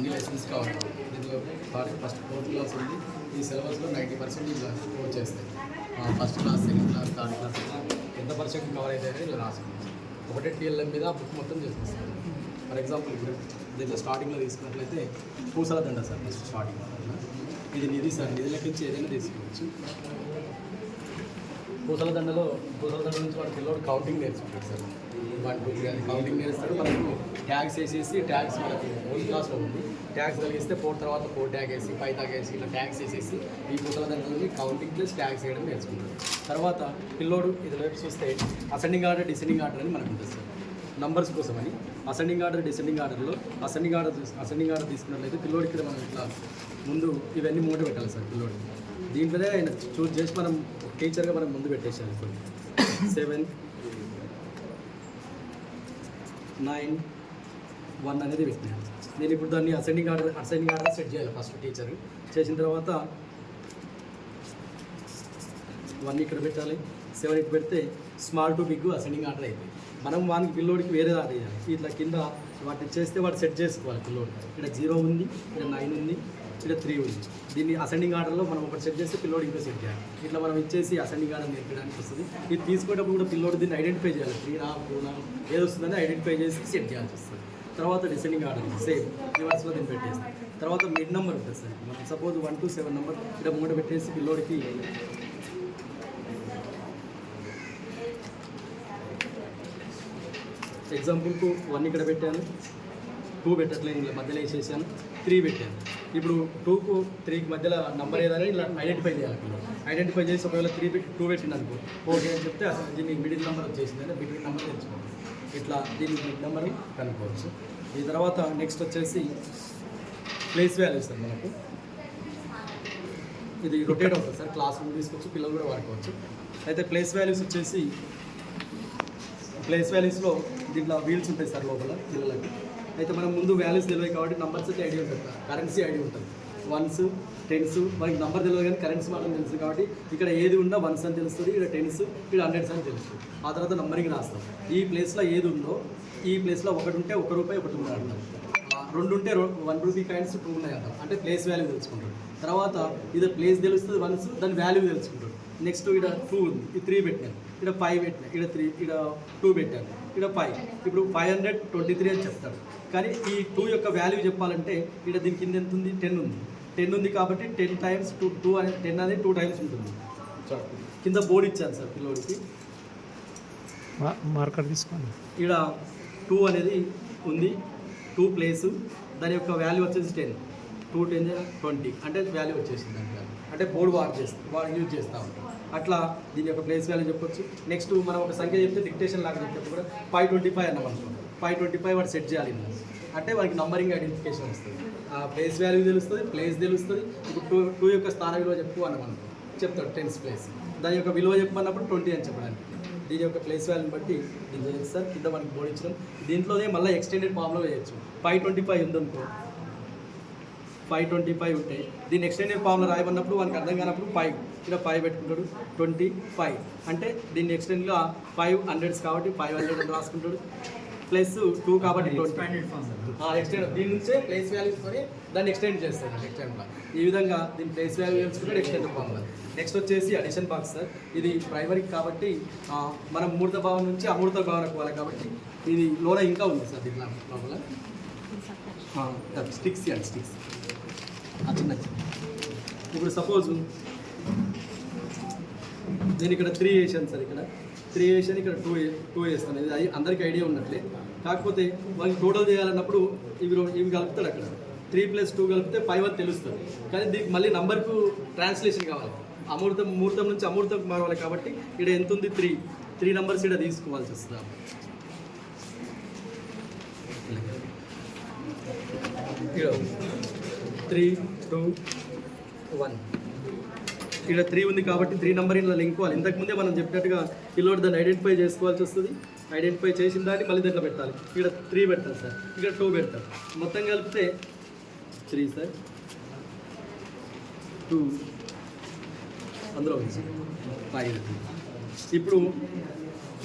అన్ని లెసన్స్ కావాలి. దీంట్లో ఫస్ట్ 4th క్లాస్ ఉంది. ఈ సిలబస్లో 90% ఇలా స్కోర్ చేస్తాయి. First class, second class, third class ఎంత పర్సెంట్ కవర్ అయితే ఇలా రాసుకుంటాం. ఒకటే టీఎల్ఎం మీద ఆ బుక్ మొత్తం చేసేస్తాం. ఫర్ ఎగ్జాంపుల్ ఇప్పుడు దీంట్లో స్టార్టింగ్లో తీసుకున్నట్లయితే పూసల దండ సార్. ఫస్ట్ స్టార్టింగ్ ఇది నిధి సార్. నిధి లెక్కించి ఏదైనా తీసుకోవచ్చు. పూసల దండ నుంచి వాడు పిల్లడు కౌంటింగ్ నేర్చుకుంటాడు సార్. 1 2 3 అది కౌంటింగ్ నేర్స్తాడు. మనకు ట్యాగ్స్ వేసేసి, ట్యాగ్స్ మనకు 4th క్లాస్లో ఉంది. ట్యాగ్స్ కలిగిస్తే 4 తర్వాత 4 ట్యాగ్ వేసి, 5 ట్యాగ్ వేసి ఇలా ట్యాగ్స్ వేసేసి ఈ పూసల దండలోని కౌంటింగ్ ప్లస్ ట్యాగ్స్ వేయడం నేర్చుకుంటాడు. తర్వాత పిల్లోడు ఇది వైపు చూస్తే అసెండింగ్ ఆర్డర్, డిసెండింగ్ ఆర్డర్ అని మనకు ఉంటుంది సార్. నంబర్స్ కోసమని అసెండింగ్ ఆర్డర్, డిసెండింగ్ ఆర్డర్లో అసెండింగ్ ఆర్డర్ తీసుకున్నట్లయితే పిల్లోడి ఇక్కడ మనం ఇట్లా ముందు ఇవన్నీ మూట పెట్టాలి సార్. పిల్లోడు దీంట్లోనే ఆయన చూస్ చేసి మనం టీచర్గా మనం ముందు పెట్టేసాను. ఇప్పుడు 7 9 1 అనేది పెట్టినాను. నేను ఇప్పుడు దాన్ని అసెండింగ్ ఆర్డర్ సెట్ చేయాలి. ఫస్ట్ టీచర్ చేసిన తర్వాత 1 ఇక్కడ పెట్టాలి, 7 ఇక్కడ పెడితే small to big ascending order అయిపోయింది. మనం వానికి పిల్లోడికి వేరే ఆర్డర్ చేయాలి. ఇట్లా కింద వాటిని చేస్తే వాడు సెట్ చేసుకోవాలి. పిల్లోడు ఇక్కడ 0 ఉంది, ఇక్కడ 9 ఉంది, ఇక్కడ 3 ఉంది. దీన్ని అసెండింగ్ ఆర్డర్లో మనం ఒకటి సెట్ చేస్తే పిల్లోడు ఇంకో సెట్ చేయాలి. ఇట్లా మనం ఇచ్చేసి అసెండింగ్ ఆర్డర్ నేర్పడానికి వస్తుంది. ఇది తీసుకునేటప్పుడు కూడా పిల్లోడు దీన్ని ఐడెంటిఫై చేయాలి. 3 నా 2 నా ఏది వస్తుందని ఐడెంటిఫై చేసి సెట్ చేయాల్సి వస్తుంది. తర్వాత డిసెండింగ్ ఆర్డర్ సేమ్ రివర్స్లో దీన్ని పెట్టేస్తాం. తర్వాత మిడ్ నెంబర్ ఉంటుంది సార్. మనం సపోజ్ 1 to 7 నెంబర్ ఇక్కడ మూట పెట్టేసి పిల్లోడికి ఎగ్జాంపుల్కు 1 ఇక్కడ పెట్టాను, 2 పెట్టట్లేదు, ఇలా మధ్యలో వేసేసాను, 3 పెట్టాను. ఇప్పుడు 2కు 3కి మధ్యలో నెంబర్ ఏదని ఇలా ఐడెంటిఫై చేయాలి. ఐడెంటిఫై చేసి ఒకవేళ 3 పెట్టి 2 పెట్టింది అనుకో, ఓకే అని చెప్తే అసలు దీనికి మిడిల్ నెంబర్ వచ్చేసిందంటే బిట్వీన్ నెంబర్ తెలుసుకోవాలి. ఇట్లా దీనికి మిడ్ నెంబర్ కనుక్కోవచ్చు. ఈ తర్వాత నెక్స్ట్ వచ్చేసి ప్లేస్ వాల్యూస్ సార్. మనకు ఇది రొటేట్ అవుతుంది సార్. క్లాస్ రూమ్ తీసుకోవచ్చు, పిల్లలు కూడా వాడుకోవచ్చు. అయితే ప్లేస్ వాల్యూస్ వచ్చేసి ప్లేస్ వాల్యూస్లో దీంట్లో వీల్స్ ఉంటాయి సార్ లోపల పిల్లలకి. అయితే మనం ముందు వాల్యూస్ తెలియదు కాబట్టి నంబర్స్ అయితే ఐడియా ఉంటుంది సార్. కరెన్సీ ఐడియా ఉంటుంది. 1s 10s మనకి నంబర్ తెలియదు కానీ కరెన్సీ మాత్రం తెలుస్తుంది కాబట్టి ఇక్కడ ఏది ఉన్నా 1s అని తెలుస్తుంది, ఇక్కడ 10s, ఇక్కడ 100s అని తెలుస్తుంది. ఆ తర్వాత నంబరింగ్ రాస్తాం. ఈ ప్లేస్లో ఏది ఉందో ఈ ప్లేస్లో 1 ఉంటే 1 రూపాయి 1 ఉంది అంటాం. 2 ఉంటే 1 రూపీ కాయిన్స్ 2 ఉన్నాయి అంటాం. అంటే ప్లేస్ వాల్యూ తెలుసుకుంటాడు. తర్వాత ఇది ప్లేస్ తెలుస్తుంది 1s, దాని వాల్యూ తెలుసుకుంటాడు. నెక్స్ట్ ఇక్కడ 2 ఉంది, ఇది 3 పెట్టాను, ఇక్కడ 5 పెట్టాను, ఇక్కడ 3, ఇక్కడ 2 పెట్టాను, ఇక్కడ 5. ఇప్పుడు 523 అని చెప్తాడు. కానీ ఈ 2 యొక్క వాల్యూ చెప్పాలంటే ఇక్కడ దీని కింద ఎంత ఉంది, 10 ఉంది. 10 ఉంది కాబట్టి 10 times 2 అనేది 10 అనేది 2 times ఉంటుంది. కింద బోర్డు ఇచ్చాను సార్ పిల్లోడికి, మార్కర్ తీసుకోండి. ఇక్కడ 2 అనేది ఉంది, 2 ప్లేసు, దాని యొక్క వాల్యూ వచ్చేసి 10, 2 10 20 అంటే వాల్యూ వచ్చేసింది. దాని అంటే బోర్డు యూజ్ చేస్తూ ఉంటాం. అట్లా దీని యొక్క ప్లేస్ వాల్యూ చెప్పొచ్చు. నెక్స్ట్ మనం ఒక సంఖ్య చెప్తే డిక్టేషన్ లాగా చెప్తే కూడా 525 అన్నాం అనుకోండి. 525 వాడు సెట్ చేయాలి అంటే వాడికి నంబరింగ్ ఐడెంటిఫికేషన్ వస్తుంది. ఆ ప్లేస్ వాల్యూ తెలుస్తుంది, ప్లేస్ తెలుస్తుంది. ఇప్పుడు 2 యొక్క స్థాన విలువ చెప్పు అన్నాం అనుకో, చెప్తాడు 10th ప్లేస్. దాని యొక్క విలువ చెప్పమన్నప్పుడు 20 అని చెప్పడానికి. దీని యొక్క ప్లేస్ వాల్యూని బట్టి దీన్ని చేస్తారు. కింద మనకి బోర్డు ఇచ్చడం. దీంట్లోనే మళ్ళీ ఎక్స్టెండెడ్ ఫామ్లో వేయచ్చు. 525 ఉందనుకో, 525 ఉంటే దీన్ని ఎక్స్టెండెడ్ ఫామ్లో రాయమన్నప్పుడు వానికి అర్థం కానప్పుడు 5 ఇక్కడ 5 పెట్టుకుంటాడు, 25 అంటే దీన్ని ఎక్స్టెండ్గా 500s కాబట్టి 500 అని రాసుకుంటాడు. ప్లస్ 2 కాబట్టి 20 ఎక్స్టెండ్. దీని నుంచే ప్లేస్ వాల్యూస్కొని దాన్ని ఎక్స్టెండ్ చేస్తాడు. ఎక్స్టెండ్లో ఈ విధంగా దీని ప్లేస్ వాల్యూ తెలుసుకుంటాడు ఎక్స్టెండెడ్ ఫామ్లో. నెక్స్ట్ వచ్చేసి అడిషన్ బాక్స్ సార్. ఇది ప్రైమరీ కాబట్టి మనం మూర్త భావన నుంచి అమూర్త భావనకు పోవాలి కాబట్టి ఇది లోన ఇంకా ఉంది సార్. దీంట్లో లోపల స్టిక్స్ అండ్ స్టిక్స్ చిన్న. ఇప్పుడు సపోజ్ నేను ఇక్కడ 3 వేసాను సార్. ఇక్కడ 3 వేసాను, ఇక్కడ 2 వేస్తాను. ఇది అందరికీ ఐడియా ఉన్నట్లే. కాకపోతే వాళ్ళకి టోటల్ చేయాలన్నప్పుడు ఇవి కలుపుతాడు. అక్కడ 3 + 2 కలిపితే 5 అని తెలుస్తుంది. కానీ దీనికి మళ్ళీ నంబర్కు ట్రాన్స్లేషన్ కావాలి. ముహూర్తం నుంచి అమూర్తం మారవాలి కాబట్టి ఇక్కడ ఎంత ఉంది, 3 నెంబర్స్ ఇక్కడ తీసుకోవాల్సి వస్తుంది. ఇక్కడ 3 2 1 ఇక్కడ 3 ఉంది కాబట్టి 3 నెంబర్ ఇలా లింకోవాలి. ఇంతకుముందే మనం చెప్పినట్టుగా పిల్లోడు దాన్ని ఐడెంటిఫై చేసుకోవాల్సి వస్తుంది. ఐడెంటిఫై చేసిన దాన్ని మళ్ళీ దీంట్లో పెట్టాలి. ఇక్కడ 3 పెడతారు సార్, ఇక్కడ 2 పెడతారు. మొత్తం కలిపితే 3 సార్, 2 అందులో 5. ఇప్పుడు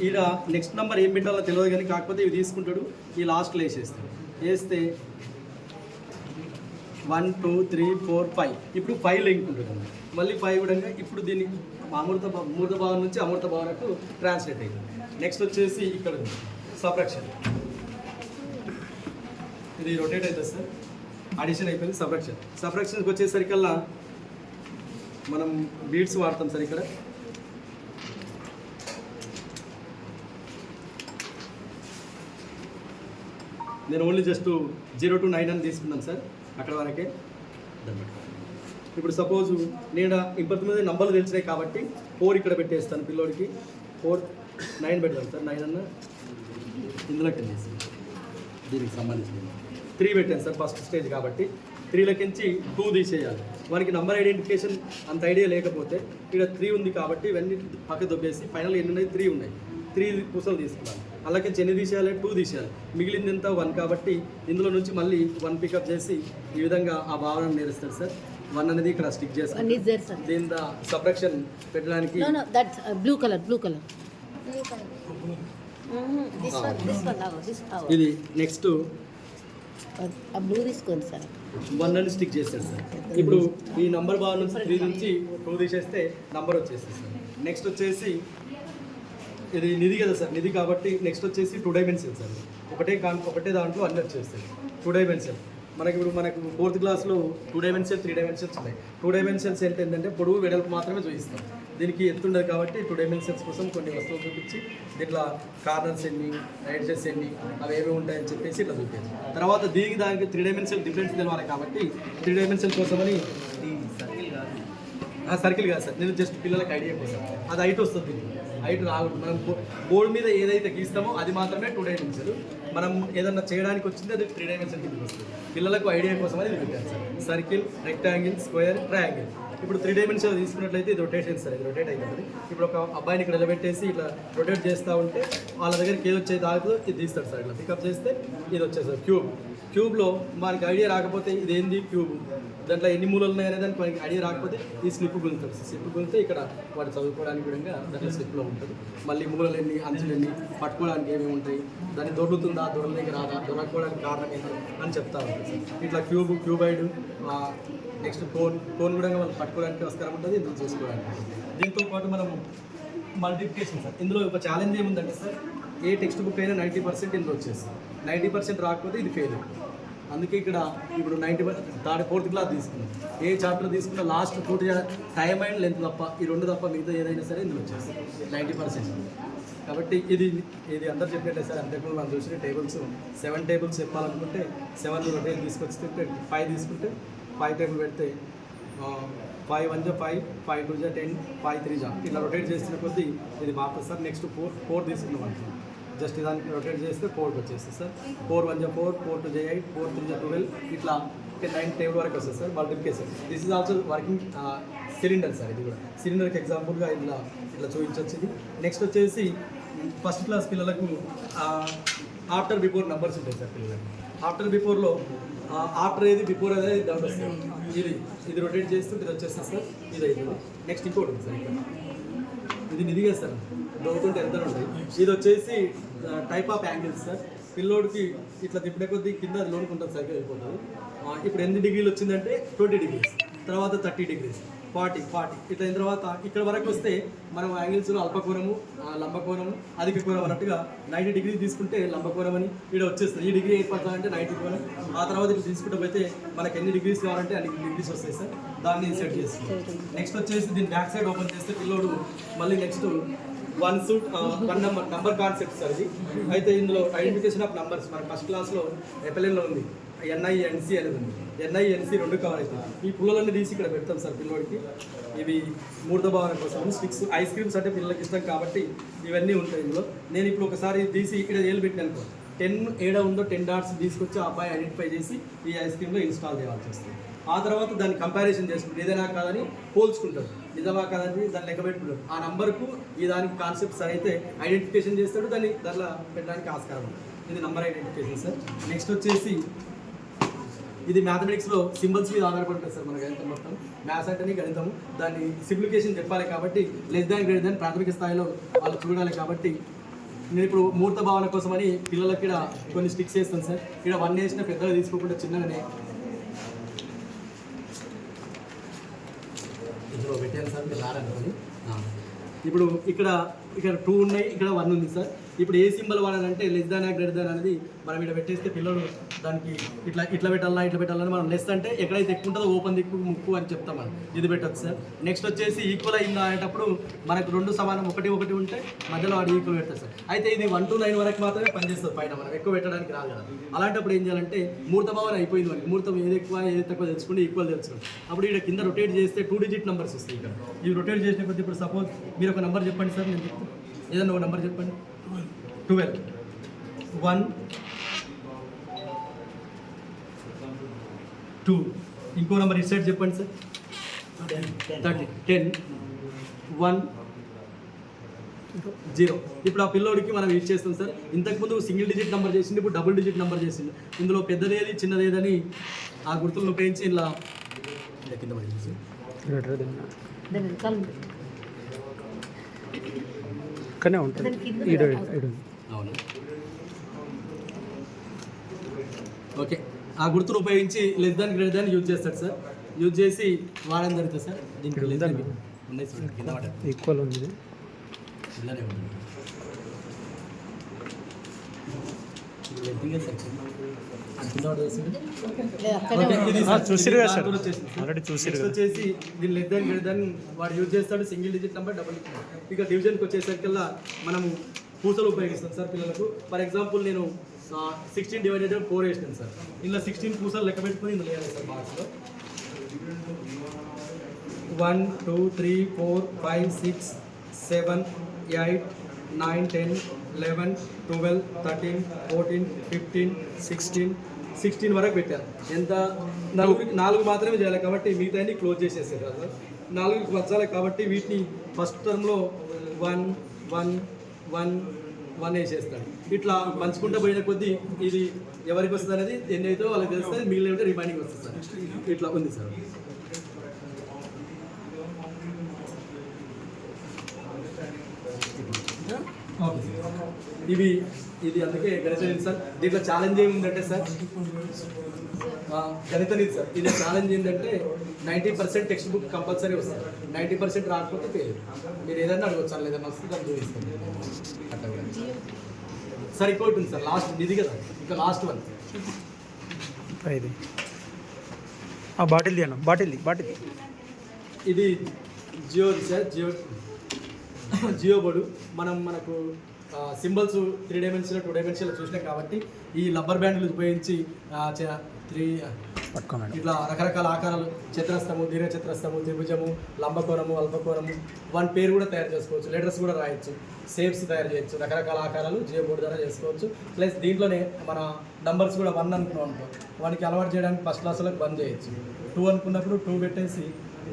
ఈడ నెక్స్ట్ నెంబర్ ఏం పెట్టాలో తెలియదు కానీ కాకపోతే ఇవి తీసుకుంటాడు. ఈ లాస్ట్లో వేసేస్తాడు. వేస్తే 1 2 3 4 5 ఇప్పుడు 5 లింక్ ఉంటుంది మళ్ళీ 5 కూడా ఇప్పుడు దీన్ని మూర్త భావన నుంచి అమూర్త భావనకు ట్రాన్స్లేట్ అయింది. నెక్స్ట్ వచ్చేసి ఇక్కడ సబ్ట్రాక్షన్, ఇది రొటేట్ అవుతుంది సార్. అడిషన్ అయిపోయింది. సబ్ట్రాక్షన్కి వచ్చేసరికల్లా మనం బీడ్స్ వాడతాం సార్. ఇక్కడ నేను ఓన్లీ జస్ట్ 0 to 9 అని తీసుకున్నాను సార్, అక్కడ వరకే. ఇప్పుడు సపోజ్ నేను ఇంతకు మీద నంబర్లు తెలిసినాయి కాబట్టి 4 ఇక్కడ పెట్టేస్తాను పిల్లోడికి. 4 9 పెడతాను సార్. 9 అన్న ఇందులోకి వెళ్ళేసి దీనికి సంబంధించి 3 పెట్టాను సార్ ఫస్ట్ స్టేజ్ కాబట్టి. 3లకించి 2 తీసేయాలి. మనకి నంబర్ ఐడెంటిఫికేషన్ అంత ఐడియా లేకపోతే ఇక్కడ 3 ఉంది కాబట్టి ఇవన్నీ పక్క దొబ్బేసి ఫైనల్ ఎన్ని ఉన్నాయి 3 ఉన్నాయి. 3 పూసలు తీసుకున్నాను. అలాగే ఎన్ని తీసేయాలి 2 తీసేయాలి. మిగిలింది ఎంత 1 కాబట్టి ఇందులో నుంచి మళ్ళీ 1 పికప్ చేసి ఈ విధంగా ఆ భావనను నేర్స్తారు సార్. 1 అనేది ఇక్కడ స్టిక్ చేస్తాం. దీని సబ్ట్రాక్షన్ పెట్టడానికి ఇది నెక్స్ట్ బ్లూ తీసుకోండి సార్. 1 అని స్టిక్ చేస్తాడు సార్. ఇప్పుడు ఈ నంబర్ భావన నుంచి 3 నుంచి 2 తీసేస్తే నంబర్ వచ్చేస్తుంది సార్. నెక్స్ట్ వచ్చేసి ఇది నిధి కదా సార్, నిధి కాబట్టి నెక్స్ట్ వచ్చేసి 2 డైమెన్షన్స్ సార్. ఒకటే దాంట్లో అన్నీ వచ్చేస్తాయి 2 డైమెన్షన్. మనకి ఇప్పుడు మనకు 4th క్లాస్లో 2 డైమెన్షన్ 3 డైమెన్షన్స్ ఉన్నాయి. 2 డైమెన్షన్స్ ఏంటంటే పొడవు వెడల్పు మాత్రమే చూపిస్తాం. దీనికి ఎత్తుండదు కాబట్టి 2 డైమెన్షన్స్ కోసం కొన్ని వస్తువులు చూపించి దీంట్లో కార్నర్స్ ఎన్ని, ఎడ్జెస్ ఎన్ని, అవి ఏమి ఉంటాయని చెప్పేసి ఇట్లా చూపించాం. తర్వాత దానికి 3 డైమెన్షన్ డిఫరెన్స్ తెలవాలి కాబట్టి 3 డైమెన్షన్ కోసమని సర్కిల్ కాదు సార్, నేను జస్ట్ పిల్లలకి ఐడియా కోసం అది హైట్ వస్తుంది. హైట్ రాకూడదు. మనం బోర్డు మీద ఏదైతే గీస్తామో అది మాత్రమే 2 డైమెన్షన్. మనం ఏదన్నా చేయడానికి వచ్చింది అది 3 డైమెన్షన్ కిందకి వస్తుంది. పిల్లలకు ఐడియా కోసం అని ఇది పెట్టారు sir. Circle, rectangle, square, triangle. ఇప్పుడు 3 డైమెన్షన్ తీసుకున్నట్లయితే ఇది రొటేషన్ సార్. ఇది రొటేట్ అవుతుంది. ఇప్పుడు ఒక అబ్బాయిని ఇక్కడ నిలబెట్టేసి ఇట్లా రొటేట్ చేస్తూ ఉంటే వాళ్ళ దగ్గరికి ఏది వచ్చేది ఆగుతుందో ఇది తీస్తాడు సార్. ఇట్లా పికప్ చేస్తే ఇది వచ్చేది సార్. క్యూబ్లో మనకి ఐడియా రాకపోతే ఇదేంది క్యూబ్, దాంట్లో ఎన్ని మూలలు ఉన్నాయనే దానికి మనకి ఐడియా రాకపోతే ఈ స్లిప్ గుంజుతాడు. స్లిప్ గుంజితే ఇక్కడ వాడు చదువుకోవడానికి విధంగా దాంట్లో స్లిప్లో ఉంటుంది. మళ్ళీ మూలలు ఎన్ని, అంచులు ఎన్ని, పట్టుకోవడానికి ఏమేమి ఉంటాయి, దాన్ని దొరుకుతుందా, దొరకలేక రాదా, దొరకపోవడానికి కారణం ఏంటి అని చెప్తా ఉంటుంది సార్. ఇట్లా క్యూబైడ్, నెక్స్ట్ కోన్ కూడా మనం పట్టుకోవడానికి ఆస్కారం ఉంటుంది, ఇందులో చేసుకోవడానికి. దీంతో పాటు మనం మల్టిప్లికేషన్ సార్. ఇందులో ఒక ఛాలెంజ్ ఏముందంటే సార్, ఏ టెక్స్ట్ బుక్ అయినా 90% ఇందులో వచ్చేస్తుంది. 90% రాకపోతే ఇది ఫెయిల్. అందుకే ఇక్కడ ఇప్పుడు 4th క్లాస్ తీసుకున్నాం. ఏ చాప్టర్ తీసుకున్నా లాస్ట్ పూర్తి టైం అండ్ లెంత్ తప్ప ఈ 2 తప్ప మిగతా ఏదైనా సరే ఇందులో వచ్చేస్తుంది 90%. కాబట్టి ఇది అందరు చెప్పినట్లే సార్. అంతకుముందు మనం చూసిన టేబుల్స్ 7 టేబుల్స్ చెప్పాలనుకుంటే 7 రొటేట్ తీసుకొచ్చి 5 తీసుకుంటే 5 టేబుల్ పెడితే 5 1 5, 5 2 10, 5 3 ఇట్లా రొటేట్ చేస్తున్న కొద్దీ ఇది మారుతుంది సార్. నెక్స్ట్ 4 తీసుకున్నాం అనుకో, జస్ట్ దానికి రొటేట్ చేస్తే 4 వచ్చేస్తుంది సార్. 4 1 4, 4 2 8, 4 3 12 ఇట్లా 9 టేబుల్ వరకు వస్తుంది sir. Multiplication. This is also working cylinder sir. ఇది కూడా సిలిండర్కి ఎగ్జాంపుల్గా ఇట్లా చూపించొచ్చింది. నెక్స్ట్ వచ్చేసి ఫస్ట్ క్లాస్ పిల్లలకు ఆఫ్టర్ బిఫోర్ నెంబర్స్ ఉంటాయి సార్. పిల్లలకు ఆఫ్టర్ బిఫోర్లో ఆఫ్టర్ ఏది బిఫోర్ అనేది డౌట్ వస్తుంది. ఇది రొటేట్ చేస్తుంటే ఇది వచ్చేస్తుంది సార్. ఇది అవుతుంది. నెక్స్ట్ ఇంకోటి ఉంది సార్. ఇక్కడ ఇది నిధిగా సార్, దొరుకుతుంటే ఎంత ఉంటాయి. ఇది వచ్చేసి టైప్ ఆఫ్ యాంగిల్స్ సార్. పిల్లోడికి ఇట్లా తిప్పిన కొద్దీ కింద అది లోనికి ఉంటుంది, సరిగ్గా అయిపోతుంది. ఇప్పుడు ఎన్ని డిగ్రీలు వచ్చిందంటే 20 degrees, తర్వాత 30 degrees, 40 ఇట్లా అయిన తర్వాత ఇక్కడ వరకు వస్తే మనం యాంగిల్స్లో అల్పకోణము, లంబకోణము, అధిక కోణం అన్నట్టుగా 90 degrees తీసుకుంటే లంబకోణం అని ఇక్కడ వచ్చేస్తుంది. ఈ డిగ్రీ ఏర్పడుతుందంటే 90 కోణం. ఆ తర్వాత ఇట్లా తీసుకుంటే పోతే మనకి ఎన్ని డిగ్రీస్ కావాలంటే అన్ని డిగ్రీస్ వస్తాయి సార్. దాన్ని సెట్ చేస్తుంది. నెక్స్ట్ వచ్చేసి దీన్ని బ్యాక్ సైడ్ ఓపెన్ చేస్తే పిల్లోడు మళ్ళీ నెక్స్ట్ 1 నంబర్ కాన్సెప్ట్ సార్ ఇది. అయితే ఇందులో ఐడెంటిఫికేషన్ ఆఫ్ నంబర్స్ మన ఫస్ట్ క్లాస్లో ఎఫ్ఎల్ఎన్లో ఉంది. NINC అనేది ఉంది. NINC 2 కావాలి. ఈ పుల్లలన్నీ తీసి ఇక్కడ పెడతాం సార్ పిల్లోడికి. ఇవి మూర్త భావన కోసం స్టిక్స్, ఐస్ క్రీమ్స్ అంటే పిల్లలకి ఇష్టం కాబట్టి ఇవన్నీ ఉంటాయి ఇందులో. నేను ఇప్పుడు ఒకసారి తీసి ఇక్కడ ఏళ్ళు పెట్టినాను. 10 ఏడ ఉందో 10 డాట్స్ తీసుకొచ్చి ఆ అబ్బాయి ఐడెంటిఫై చేసి ఈ ఐస్ క్రీమ్లో ఇన్స్టాల్ చేయాల్సి వస్తుంది. ఆ తర్వాత దాన్ని కంపారిజన్ చేసుకుంటారు, ఏదైనా కాదని పోల్చుకుంటారు, నిజమా కాదని దాన్ని లెక్క పెట్టుకుంటారు. ఆ నంబర్కు ఈ దానికి కాన్సెప్ట్ సరి అయితే ఐడెంటిఫికేషన్ చేస్తాడు, దాన్ని దాంట్లో పెట్టడానికి ఆస్కారం. ఇది నంబర్ ఐడెంటిఫికేషన్ సార్. నెక్స్ట్ వచ్చేసి ఇది మ్యాథమెటిక్స్లో సింబల్స్ మీద ఆధారపడుతుంది సార్. మన గణితం మొత్తం మ్యాథ్స్ అంటేనే గణితం. దాన్ని సింప్లిఫికేషన్ చెప్పాలి కాబట్టి లెస్ దాన్ గ్రేటర్ దాన్ ప్రాథమిక స్థాయిలో వాళ్ళు చూడాలి. కాబట్టి నేను ఇప్పుడు మూర్త భావన కోసమని పిల్లలకి ఇక్కడ కొన్ని స్టిక్స్ వేస్తాను సార్. ఇక్కడ 1 వేసిన పెద్దగా తీసుకోకుండా చిన్నగానే ఇందులో పెట్టాను సార్ మీరు రారనుకొని. ఇప్పుడు ఇక్కడ 2 ఉన్నాయి, ఇక్కడ 1 ఉంది సార్. ఇప్పుడు ఏ సింబల్ వాడాలంటే లెస్ దాన్ గ్రేటర్ దాన్ అనేది మనం ఇక్కడ పెట్టేస్తే పిల్లలు దానికి ఇట్లా పెట్టాలని మనం లెస్ అంటే ఎక్కడైతే ఎక్కువ ఉంటుందో ఓపెన్ దిక్కు ముక్కు అని చెప్తాం మనం, ఇది పెట్టచ్చు సార్. నెక్స్ట్ వచ్చేసి ఈక్వల్ అయిందా అనేటప్పుడు మనకు 2 సమానం 1 1 ఉంటే మధ్యలో వాడు ఈక్వల్ పెడతారు సార్. అయితే ఇది 1 to 9 వరకు మాత్రమే పనిచేస్తుంది, పైన మనం ఎక్కువ పెట్టడానికి రాదు కదా. అలాంటప్పుడు ఏం చేయాలంటే ముహూర్త భావన అయిపోయింది మనకి, ముహూర్తం ఏది ఎక్కువ ఏది తక్కువ తెలుసుకుంటే ఈక్వల్ తెలుసుకోండి. అప్పుడు ఇక్కడ కింద రొటేట్ చేస్తే 2 digit నెంబర్స్ వస్తాయి. ఇక్కడ ఇవి రొటేట్ చేసిన కొద్ది ఇప్పుడు సపోజ్ మీరు ఒక నెంబర్ చెప్పండి సార్, నేను చెప్తాను. ఏదన్నా ఒక నెంబర్ చెప్పండి. 12 1 2. ఇంకో నెంబర్ ఇటు సైడ్ చెప్పండి సార్. 30 10 1 0. ఇప్పుడు ఆ పిల్లోడికి మనం యూజ్ చేస్తాం సార్. ఇంతకుముందు సింగిల్ డిజిట్ నెంబర్ చేసింది, ఇప్పుడు డబుల్ డిజిట్ నెంబర్ చేసింది. ఇందులో పెద్దదేది చిన్నదేదని ఆ గుర్తులను ఉపయోగించి ఇలా కింద పడేసి దాని వెనకాల ఉంది. ఇక్కడనే ఉంటుంది. దాని కింద అవును. ఓకే, ఆ గుర్తును ఉపయోగించి less than greater than use చేస్తాడు సార్. యూజ్ చేసి వాడడం జరుగుతుంది సార్. దీనికి లెస్ దాన్ ఉన్నాయి సార్, కింద పడ్డ ఈక్వల్ ఉంది. ఇలానే ఉంది. చూసిరు కదా సార్, ఆల్రెడీ చూసిరు కదా. వచ్చేసి దీని లెస్ దాన్ గ్రేటర్ దాన్ వాడు యూజ్ చేస్తాడు, single digit number double digit. ఇక డివిజన్కి వచ్చేసరికల్లా మనము పూసలు ఉపయోగిస్తాం సార్ పిల్లలకు. ఫర్ ఎగ్జాంపుల్ నేను 16 divided 4 వేసినాను సార్. ఇలా 16 పూసలు లెక్క పెట్టుకుని ఇందులో వేయాలి సార్ బాక్స్లో. 1 2 3 4 5 6 7 8 9 10 11 12 13 14 15 16 వరకు పెట్టాను. ఎంత 4 మాత్రమే చేయాలి కాబట్టి మిగతా క్లోజ్ చేసేసారు కదా. 4కి వచ్చాలి కాబట్టి వీటిని ఫస్ట్ టర్మ్లో 1 1 1 1 వేసేస్తాడు. ఇట్లా పంచుకుంటూ పోయిన కొద్దీ ఇది ఎవరికి వస్తుంది అనేది ఎన్ని అయితే వాళ్ళకి తెలుస్తుంది, మిగిలిన రిమైనింగ్ వస్తుంది సార్. ఇట్లా ఉంది సార్. ఇది అందుకే గణిత నీతి సార్. దీంట్లో ఛాలెంజ్ ఏముందంటే సార్, గణిత నీతి సార్, ఇది ఛాలెంజ్ ఏంటంటే 90% టెక్స్ట్ బుక్ కంపల్సరీ వస్తుంది. 90% రాకపోతే ఫెయిల్. మీరు ఏదైనా అడగచ్చు, అలా ఏదైనా వస్తుంది దాన్ని చూపిస్తాను అట్లా కూడా సార్. ఇంకోటి ఉంది సార్, లాస్ట్ ఇది కదా, ఇంకా లాస్ట్ 1 ఇది బాటిల్ తీయను, బాటిల్ ఇది జియో సార్. జియో బోర్డు మనకు సింబల్స్ 3 dimensional 2 dimensional చూసినాం కాబట్టి ఈ రబ్బర్ బ్యాండ్లు ఉపయోగించి ఇట్లా రకరకాల ఆకారాలు, చతురస్రము, దీర్ఘచతురస్రము, త్రిభుజము, లంబకోణము, అల్పకోణము, 1 పేరు కూడా తయారు చేసుకోవచ్చు. లెటర్స్ కూడా రాయొచ్చు, షేప్స్ తయారు చేయొచ్చు, రకరకాల ఆకారాలు జియో బోర్డు ద్వారా చేసుకోవచ్చు. ప్లస్ దీంట్లోనే మన నంబర్స్ కూడా 1 అనుకున్నాం అనుకో, వానికి అలవాటు చేయడానికి ఫస్ట్ క్లాస్లకు 1 చేయొచ్చు. 2 అనుకున్నప్పుడు 2 పెట్టేసి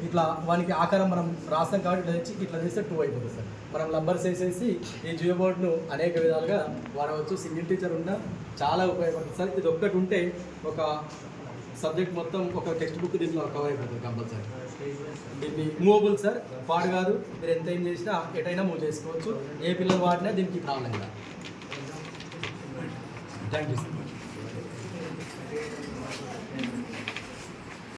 ఇట్లా వానికి ఆకారం మనం రాస్తాం కాబట్టి ఇట్లా చేస్తే 2 అయిపోతుంది సార్. మనం నంబర్స్ వేసేసి ఈ జియో బోర్డును అనేక విధాలుగా వాడవచ్చు. సింగిల్ టీచర్ ఉన్న చాలా ఉపయోగపడుతుంది సార్. ఇది ఒక్కటి ఉంటే ఒక సబ్జెక్ట్ మొత్తం ఒక టెక్స్ట్ బుక్ దీంట్లో కవర్ అయిపోతుంది కంపల్సరీ. దీన్ని మూవబుల్ సార్, పాడు కాదు. మీరు ఎంత ఏం చేసినా ఎటైనా మూవ్ చేసుకోవచ్చు. ఏ పిల్లలు వాడినా దీనికి ప్రాబ్లం కాదు. Thank you sir.